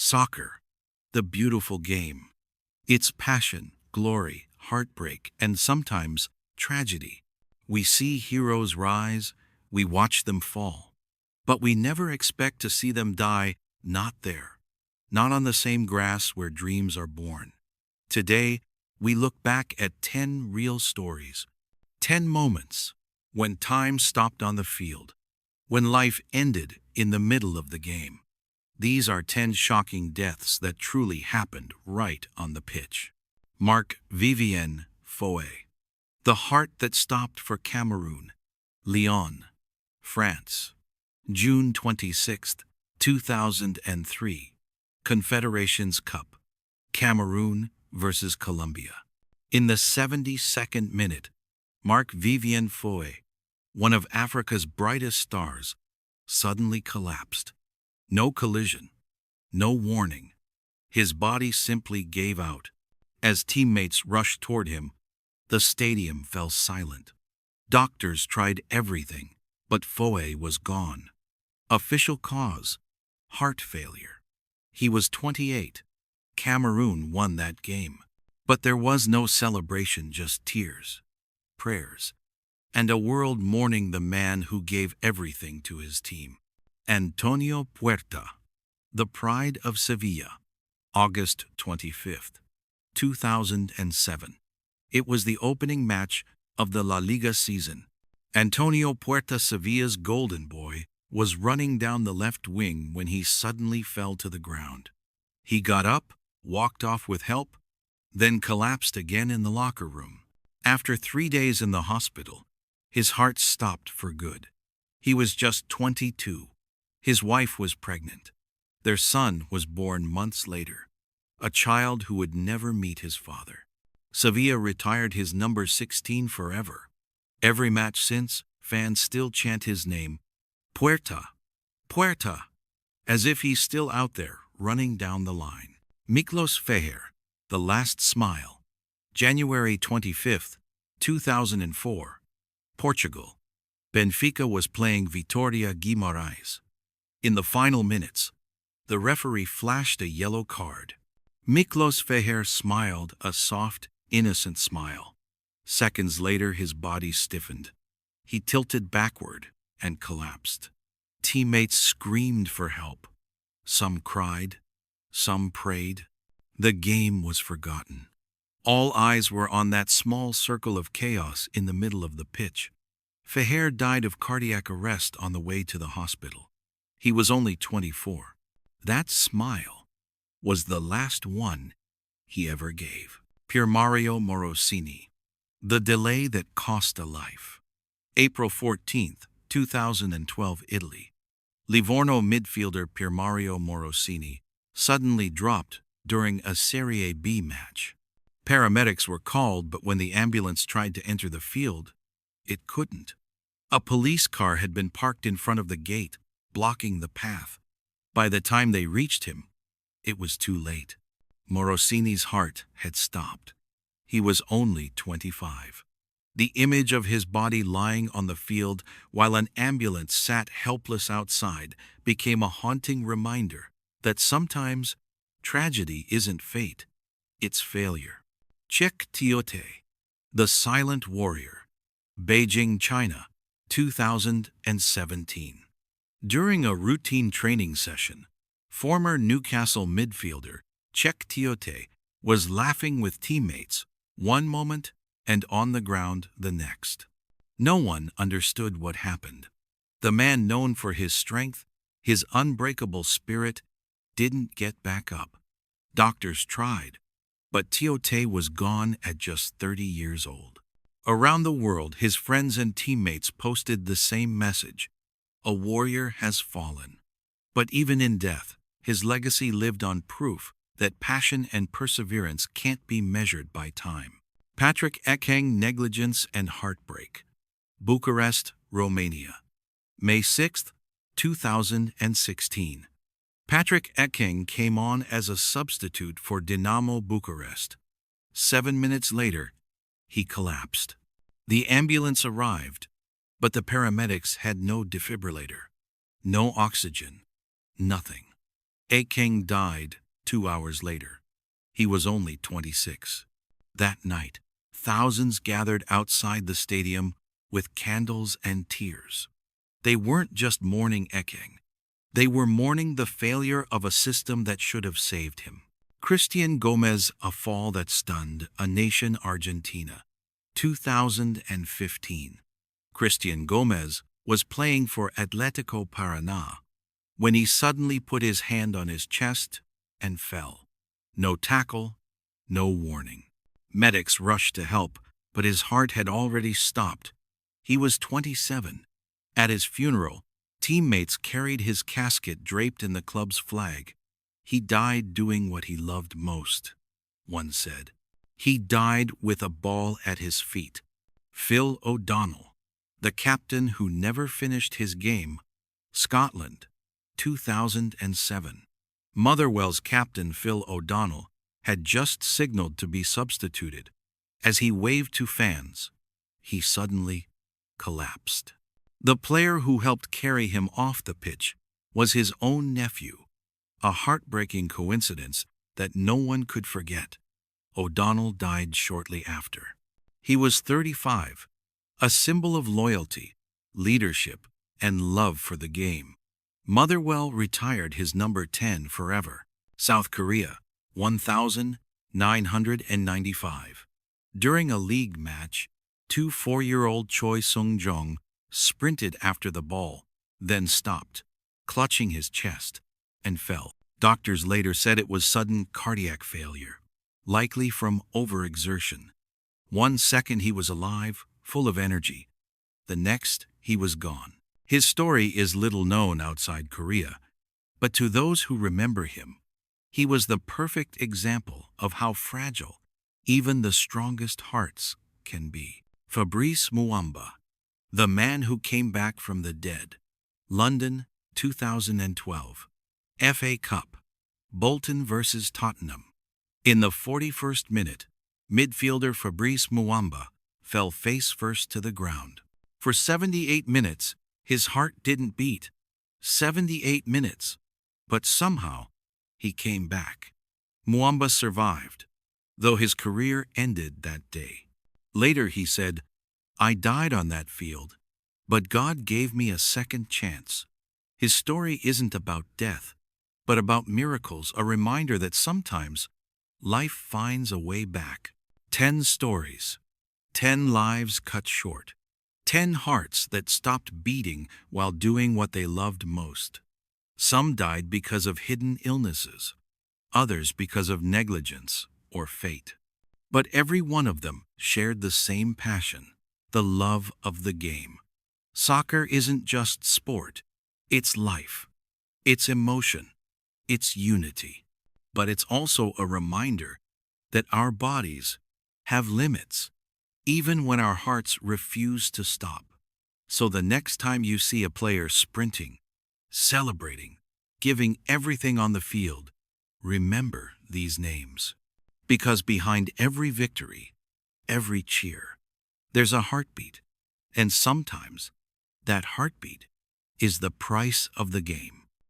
Soccer, the beautiful game. Its passion, glory, heartbreak, and sometimes tragedy. We see heroes rise, we watch them fall. But we never expect to see them die, not there. Not on the same grass where dreams are born. Today, we look back at 10 real stories. 10 moments when time stopped on the field. When life ended in the middle of the game. These are 10 shocking deaths that truly happened right on the pitch. Marc-Vivien Foé. The heart that stopped for Cameroon. Lyon, France. June 26, 2003. Confederations Cup. Cameroon versus Colombia. In the 72nd minute, Marc-Vivien Foé, one of Africa's brightest stars, suddenly collapsed. No collision, no warning. His body simply gave out. As teammates rushed toward him, the stadium fell silent. Doctors tried everything, but Foé was gone. Official cause: heart failure. He was 28. Cameroon won that game. But there was no celebration, just tears, prayers, and a world mourning the man who gave everything to his team. Antonio Puerta, the pride of Sevilla. August 25, 2007. It was the opening match of the La Liga season. Antonio Puerta, Sevilla's golden boy, was running down the left wing when he suddenly fell to the ground. He got up, walked off with help, then collapsed again in the locker room. After 3 days in the hospital, his heart stopped for good. He was just 22. His wife was pregnant. Their son was born months later, a child who would never meet his father. Sevilla retired his number 16 forever. Every match since, fans still chant his name, Puerta, Puerta, as if he's still out there, running down the line. Miklós Fehér, the last smile. January 25, 2004. Portugal. Benfica was playing Vitória Guimarães. In the final minutes, the referee flashed a yellow card. Miklós Fehér smiled a soft, innocent smile. Seconds later, his body stiffened. He tilted backward and collapsed. Teammates screamed for help. Some cried, some prayed. The game was forgotten. All eyes were on that small circle of chaos in the middle of the pitch. Fehér died of cardiac arrest on the way to the hospital. He was only 24. That smile was the last one he ever gave. Piermario Morosini. The delay that cost a life. April 14, 2012, Italy. Livorno midfielder Piermario Morosini suddenly dropped during a Serie B match. Paramedics were called, but when the ambulance tried to enter the field, it couldn't. A police car had been parked in front of the gate, blocking the path. By the time they reached him, it was too late. Morosini's heart had stopped. He was only 25. The image of his body lying on the field while an ambulance sat helpless outside became a haunting reminder that sometimes tragedy isn't fate, it's failure. Cheick Tioté, the silent warrior. Beijing, China, 2017. During a routine training session, former Newcastle midfielder Cheick Tioté was laughing with teammates one moment and on the ground the next. No one understood what happened. The man known for his strength, his unbreakable spirit, didn't get back up. Doctors tried, but Tioté was gone at just 30 years old. Around the world, his friends and teammates posted the same message: a warrior has fallen. But even in death, his legacy lived on, proof that passion and perseverance can't be measured by time. Patrick Ekeng, Negligence and Heartbreak. Bucharest, Romania. May 6, 2016. Patrick Ekeng came on as a substitute for Dinamo Bucharest. 7 minutes later, he collapsed. The ambulance arrived, but the paramedics had no defibrillator, no oxygen, nothing. Ekeng died 2 hours later. He was only 26. That night, thousands gathered outside the stadium with candles and tears. They weren't just mourning Ekeng. They were mourning the failure of a system that should have saved him. Cristian Gómez, a fall that stunned a nation. Argentina, 2015. Cristian Gómez was playing for Atlético Paraná when he suddenly put his hand on his chest and fell. No tackle, no warning. Medics rushed to help, but his heart had already stopped. He was 27. At his funeral, teammates carried his casket draped in the club's flag. He died doing what he loved most, one said. He died with a ball at his feet. Phil O'Donnell, the captain who never finished his game, Scotland, 2007. Motherwell's captain Phil O'Donnell had just signaled to be substituted. As he waved to fans, he suddenly collapsed. The player who helped carry him off the pitch was his own nephew, a heartbreaking coincidence that no one could forget. O'Donnell died shortly after. He was 35, a symbol of loyalty, leadership, and love for the game. Motherwell retired his number 10 forever. South Korea, 1995. During a league match, 4-year-old Choi Sung-jong sprinted after the ball, then stopped, clutching his chest, and fell. Doctors later said it was sudden cardiac failure, likely from overexertion. 1 second he was alive, full of energy. The next, he was gone. His story is little known outside Korea, but to those who remember him, he was the perfect example of how fragile even the strongest hearts can be. Fabrice Muamba, the man who came back from the dead. London, 2012. FA Cup. Bolton vs Tottenham. In the 41st minute, midfielder Fabrice Muamba fell face first to the ground. For 78 minutes, his heart didn't beat. 78 minutes. But somehow, he came back. Muamba survived, though his career ended that day. Later he said, "I died on that field, but God gave me a second chance." His story isn't about death, but about miracles, a reminder that sometimes life finds a way back. 10 stories, 10 lives cut short, 10 hearts that stopped beating while doing what they loved most. Some died because of hidden illnesses, others because of negligence or fate. But every one of them shared the same passion, the love of the game. Soccer isn't just sport, it's life, it's emotion, it's unity. But it's also a reminder that our bodies have limits, even when our hearts refuse to stop. So the next time you see a player sprinting, celebrating, giving everything on the field, remember these names. Because behind every victory, every cheer, there's a heartbeat. And sometimes that heartbeat is the price of the game.